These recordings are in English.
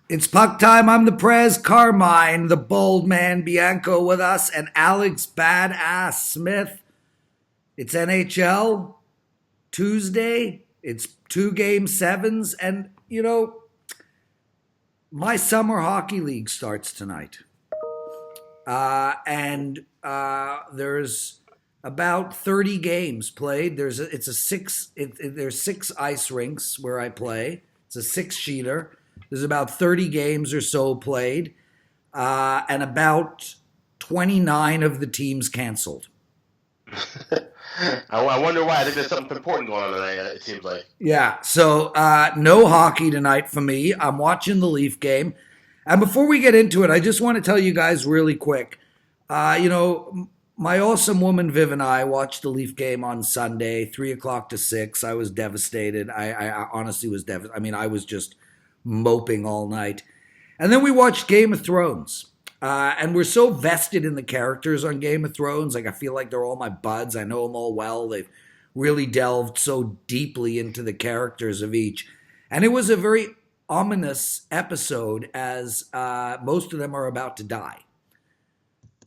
It's puck time. I'm the Prez, Carmine, the bold man Bianco with us, and Alex Badass Smith. It's NHL Tuesday. It's 2 game sevens, and my summer hockey league starts tonight. And there's about 30 games played. There's 6 ice rinks where I play. It's a 6-sheeter. There's about 30 games or so played, and about 29 of the teams canceled. I wonder why. I think there's something important going on tonight, it seems like. Yeah, so no hockey tonight for me. I'm watching the Leaf game. And before we get into it, I just want to tell you guys really quick. My awesome woman Viv and I watched the Leaf game on Sunday, 3 o'clock to 6. I was devastated. I honestly was devastated. I mean, I was just moping all night. And then we watched Game of Thrones. And we're so vested in the characters on Game of Thrones. Like, I feel like they're all my buds. I know them all well. They've really delved so deeply into the characters of each. And it was a very ominous episode as most of them are about to die.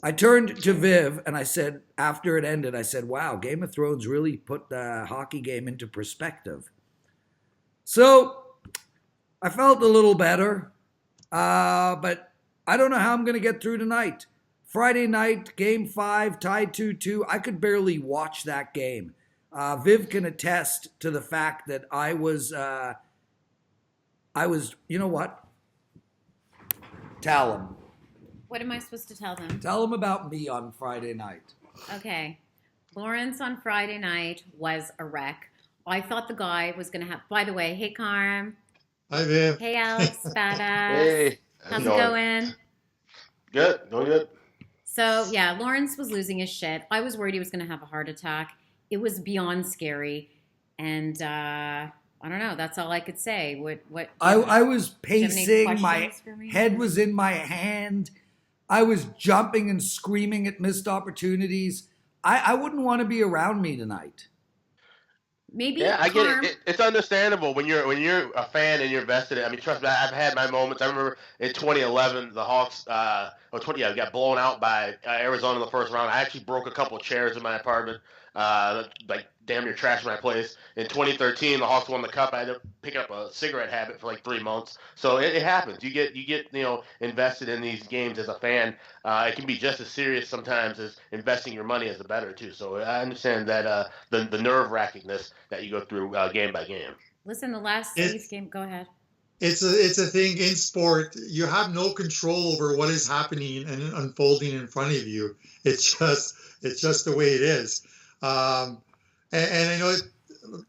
I turned to Viv and I said, after it ended, I said, wow, Game of Thrones really put the hockey game into perspective. So I felt a little better, but I don't know how I'm going to get through tonight. Friday night, Game 5, tied 2-2. I could barely watch that game. Viv can attest to the fact that I was, you know what? Tell him. What am I supposed to tell them? Tell him about me on Friday night. Okay. Lawrence on Friday night was a wreck. I thought the guy was going to have... By the way, hey, Carm. Hi, Viv. Hey, Alex. Badass. Hey. How's it going? Good. Going good. So, yeah, Lawrence was losing his shit. I was worried he was going to have a heart attack. It was beyond scary. And I don't know. That's all I could say. What? I was pacing. My head was in my hand. I was jumping and screaming at missed opportunities. I wouldn't want to be around me tonight. Maybe. Yeah, I get it. It's understandable when you're a fan and you're invested in it. I mean, trust me, I've had my moments. I remember in 2011, the Hawks, got blown out by Arizona in the first round. I actually broke a couple of chairs in my apartment, like damn near trashed my place. In 2013, the Hawks won the cup. I ended up picking up a cigarette habit for like 3 months. So it happens. You get invested in these games as a fan. It can be just as serious sometimes as investing your money as a bettor too. So I understand that the nerve wrackingness that you go through game by game. Listen, the last Leaf game. Go ahead. It's a thing in sport. You have no control over what is happening and unfolding in front of you. It's just the way it is. And I know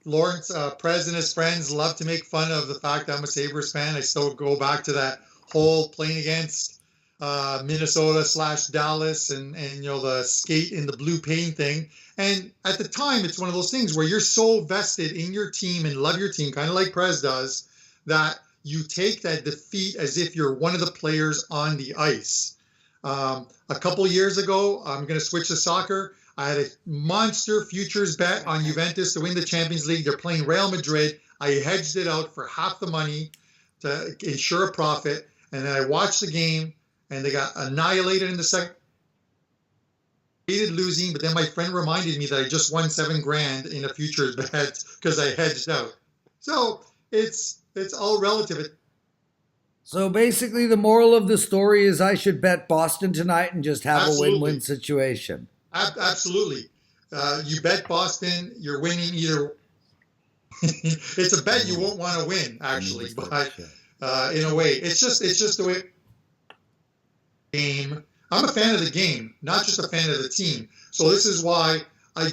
Lawrence, Prez and his friends love to make fun of the fact that I'm a Sabres fan. I still go back to that whole playing against Minnesota/Dallas and the skate in the blue paint thing. And at the time, it's one of those things where you're so vested in your team and love your team, kind of like Prez does, that you take that defeat as if you're one of the players on the ice. A couple years ago, I'm going to switch to soccer. I had a monster futures bet on Juventus to win the Champions League. They're playing Real Madrid. I hedged it out for half the money to ensure a profit. And then I watched the game, and they got annihilated in the second. I hated losing, but then my friend reminded me that I just won $7,000 in a futures bet because I hedged out. So it's all relative. So basically, the moral of the story is I should bet Boston tonight and just have Absolutely. a win-win situation. Absolutely. You bet Boston, you're winning either. It's a bet you won't want to win, actually, but in a way, it's just the way. Game. I'm a fan of the game, not just a fan of the team. So this is why I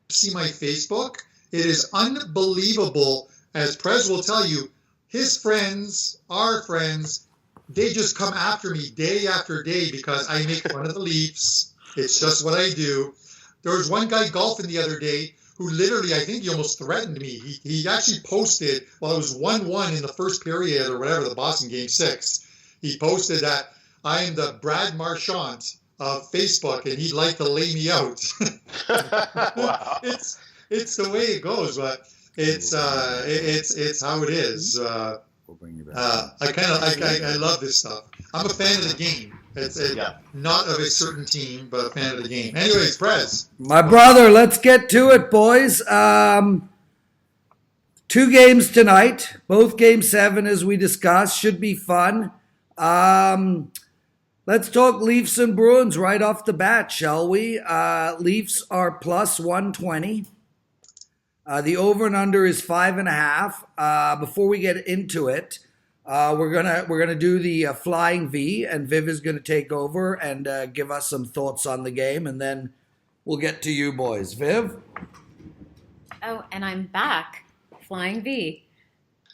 see my Facebook. It is unbelievable, as Prez will tell you. His friends, our friends, they just come after me day after day because I make fun of the Leafs. It's just what I do. There was one guy golfing the other day who literally, I think he almost threatened me. He actually posted, while it was 1-1 in the first period or whatever, the Boston Game 6, he posted that I am the Brad Marchand of Facebook and he'd like to lay me out. Wow. It's the way it goes, but it's how it is. We'll bring you back. I love this stuff. I'm a fan of the game. It's not of a certain team, but a fan of the game. Anyways, Prez. My brother, let's get to it, boys. 2 games tonight, both game 7 as we discussed, should be fun. Let's talk Leafs and Bruins right off the bat, shall we? Leafs are plus 120. The over and under is 5.5. Before we get into it, we're gonna do the flying V, and Viv is gonna take over and give us some thoughts on the game, and then we'll get to you boys. Viv? Oh, and I'm back. Flying V.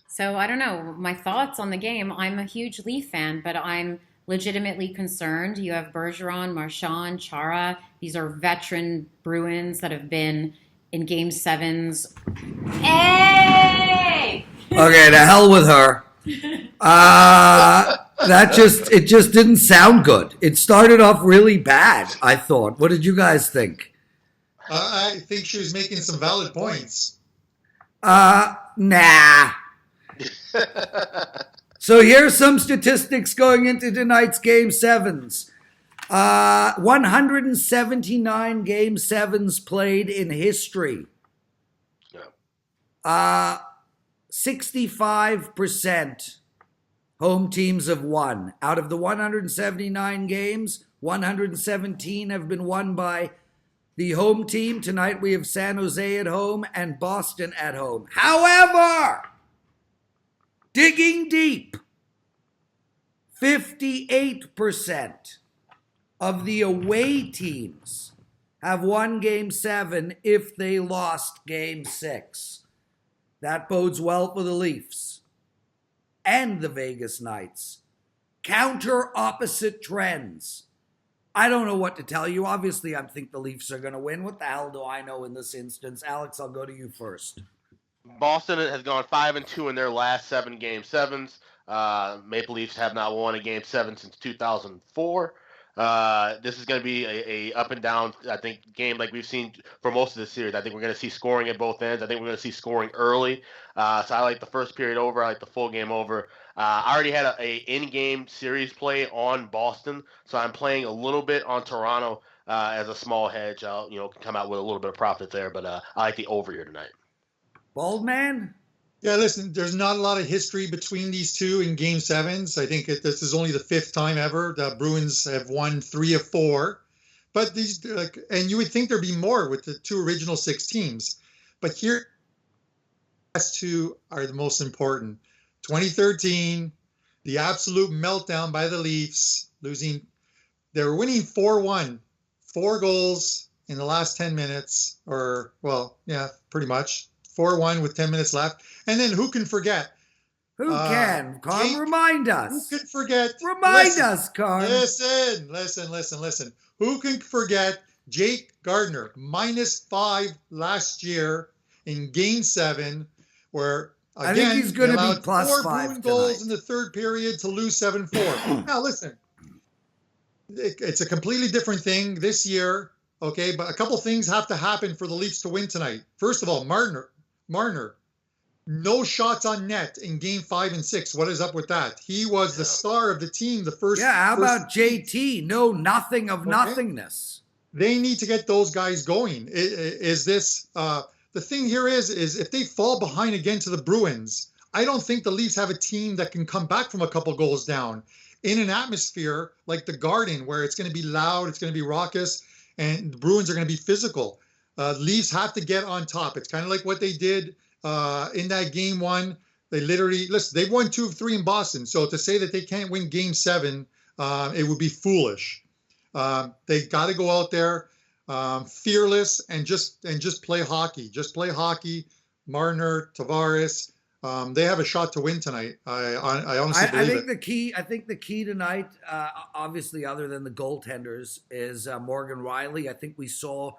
So I don't know. My thoughts on the game. I'm a huge Leaf fan, but I'm legitimately concerned. You have Bergeron, Marchand, Chara. These are veteran Bruins that have been in game 7s. Hey! Okay, to hell with her. It just didn't sound good. It started off really bad, I thought. What did you guys think? I think she was making some valid points. Nah. So here's some statistics going into tonight's game 7s. 179 game 7s played in history. 65% home teams have won. Out of the 179 games, 117 have been won by the home team. Tonight we have San Jose at home and Boston at home. However, digging deep, 58% of the away teams have won game 7 if they lost game 6. That bodes well for the Leafs and the Vegas Knights. Counter opposite trends. I don't know what to tell you. Obviously, I think the Leafs are going to win. What the hell do I know in this instance? Alex, I'll go to you first. Boston has gone 5-2 in their last 7 game 7s. Maple Leafs have not won a game 7 since 2004. This is going to be a up and down, I think, game like we've seen for most of the series. I think we're going to see scoring at both ends. I think we're going to see scoring early. So I like the first period over. I like the full game over. I already had a in-game series play on Boston, so I'm playing a little bit on Toronto as a small hedge. I'll come out with a little bit of profit there, but I like the over here tonight. Bald man? Yeah, listen, there's not a lot of history between these two in game 7s. I think this is only the 5th time ever. The Bruins have won 3 of 4. But these, and you would think there'd be more with the 2 original 6 teams. But here, the last 2 are the most important. 2013, the absolute meltdown by the Leafs, losing. They were winning 4-1, 4 goals in the last 10 minutes, or, well, yeah, pretty much. 4-1 with 10 minutes left. And then who can forget? Who can? Carm, remind us. Who can forget? Remind us, Carm. Listen. Who can forget Jake Gardner, -5 last year in game 7, where, again, I think he's going to be allowed plus 4 5 Bruin goals tonight in the 3rd period to lose 7-4. Now, listen, it's a completely different thing this year. Okay, but a couple things have to happen for the Leafs to win tonight. First of all, Marner, no shots on net in game 5 and 6. What is up with that? He was the star of the team the first. Yeah, how about JT? No, nothing of nothingness. They need to get those guys going. Is this the thing here is if they fall behind again to the Bruins, I don't think the Leafs have a team that can come back from a couple goals down in an atmosphere like the Garden, where it's going to be loud, it's going to be raucous, and the Bruins are going to be physical. Leafs have to get on top. It's kind of like what they did in that game 1. They literally, listen, they won 2 of 3 in Boston. So to say that they can't win game 7, it would be foolish. They got to go out there fearless and just play hockey. Just play hockey. Marner, Tavares, they have a shot to win tonight. I honestly believe it. I think the key tonight, obviously, other than the goaltenders, is Morgan Riley. I think we saw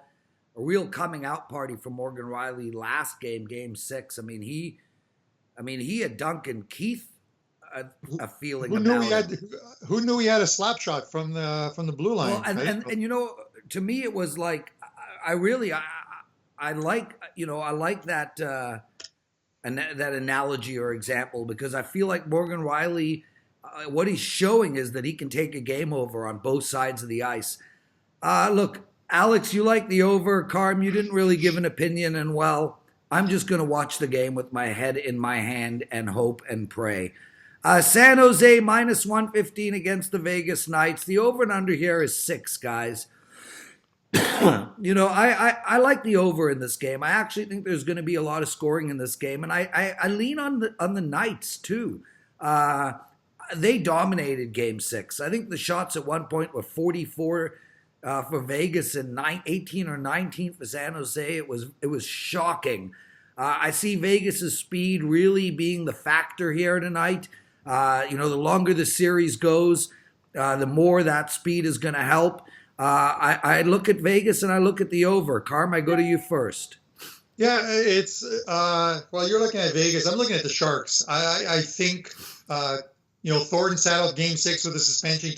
a real coming out party from Morgan Riley last game, game 6. I mean, he had Duncan Keith a feeling. Who knew he had a slap shot from the blue line? Well, and to me, it was like I like that. that analogy or example, because I feel like Morgan Riley, what he's showing is that he can take a game over on both sides of the ice. Look, Alex, you like the over. Carm, you didn't really give an opinion, and well, I'm just going to watch the game with my head in my hand and hope and pray. San Jose minus 115 against the Vegas Knights. The over and under here is 6, guys. You know, I like the over in this game. I actually think there's going to be a lot of scoring in this game, and I lean on the Knights too. They dominated Game 6. I think the shots at one point were 44 for Vegas and 18 or 19 for San Jose. It was shocking. I see Vegas's speed really being the factor here tonight. You know, the longer the series goes, the more that speed is going to help. I look at Vegas and I look at the over. Carm, I go to you first. Yeah, it's well, you're looking at Vegas. I'm looking at the Sharks. I think you know, Thornton sat out Game 6 with a suspension,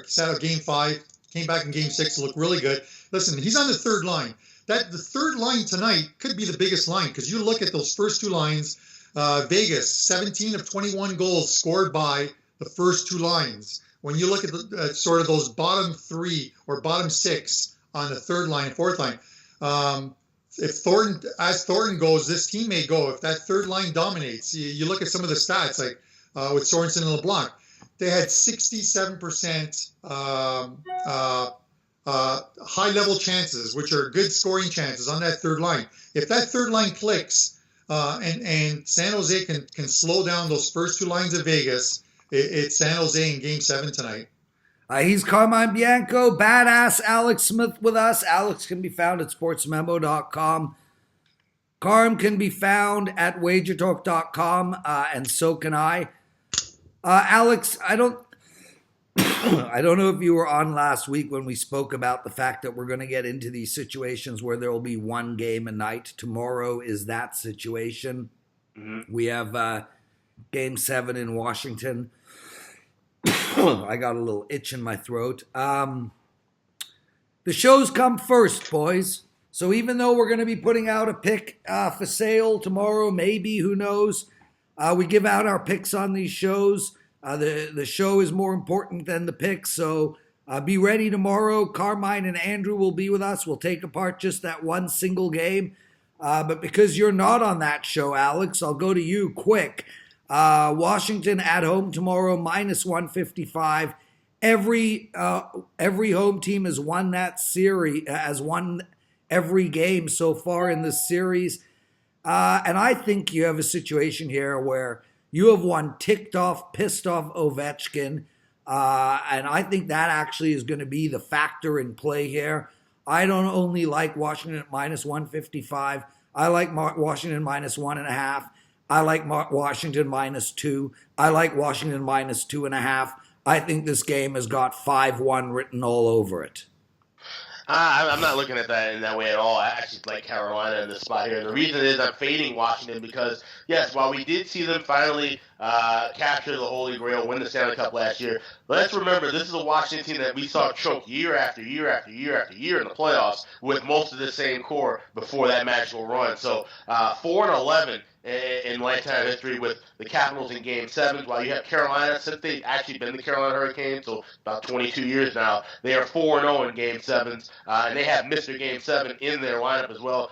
sat out Game 5, came back in Game 6 to look really good. Listen, he's on the third line. The third line tonight could be the biggest line, because you look at those first two lines. Vegas, 17 of 21 goals scored by the first two lines. When you look at the, sort of those bottom 3 or bottom 6 on the third line and fourth line, if Thornton goes, this team may go. If that third line dominates, you look at some of the stats, like with Sorensen and LeBlanc, they had 67% high-level chances, which are good scoring chances on that third line. If that third line clicks, and San Jose can slow down those first two lines of Vegas, it's San Jose in Game 7 tonight. He's Carmine Bianco, badass Alex Smith with us. Alex can be found at sportsmemo.com. Carm can be found at wagertalk.com, and so can I. Alex, I don't know if you were on last week when we spoke about the fact that we're going to get into these situations where there will be one game a night. Tomorrow is that situation. Mm-hmm. We have Game 7 in Washington. I got a little itch in my throat. The shows come first, boys. So even though we're going to be putting out a pick for sale tomorrow, maybe, who knows, we give out our picks on these shows. The show is more important than the picks, so be ready tomorrow. Carmine and Andrew will be with us. We'll take apart just that one single game. But because you're not on that show, Alex, I'll go to you quick. Washington at home tomorrow, minus 155. Every home team has won that series, has won every game so far in this series. And I think you have a situation here where you have one ticked off, pissed off Ovechkin. And I think that actually is going to be the factor in play here. I don't only like Washington at minus 155. I like Washington minus 1.5. I like Washington minus 2. I like Washington minus 2.5. I think this game has got 5-1 written all over it. I'm not looking at that in that way at all. I actually like Carolina in this spot here. And the reason is I'm fading Washington because, yes, while we did see them finally capture the Holy Grail, win the Stanley Cup last year, let's remember this is a Washington team that we saw choke year after year after year after year in the playoffs with most of the same core before that magical run. So 4-11 in lifetime history with the Capitals in Game 7, while you have Carolina, since they've actually been the Carolina Hurricanes, so about 22 years now, they are 4-0 in Game 7s, and they have Mr. Game 7 in their lineup as well,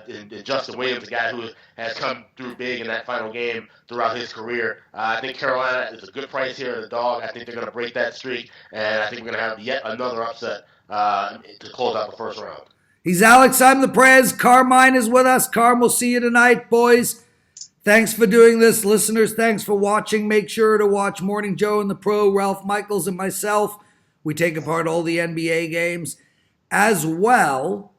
in Justin Williams, a guy who has come through big in that final game throughout his career. I think Carolina is a good price here at the dog. I think they're going to break that streak, and I think we're going to have yet another upset to close out the first round. He's Alex, I'm the Prez. Carmine is with us. Carm, we'll see you tonight, boys. Thanks for doing this. Listeners, thanks for watching. Make sure to watch Morning Joe and the Pro, Ralph Michaels and myself. We take apart all the NBA games. As well,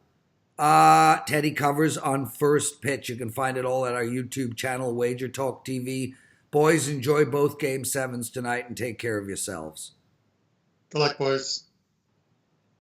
Teddy covers on First Pitch. You can find it all at our YouTube channel, WagerTalk TV. Boys, enjoy both Game 7s tonight and take care of yourselves. Good luck, boys.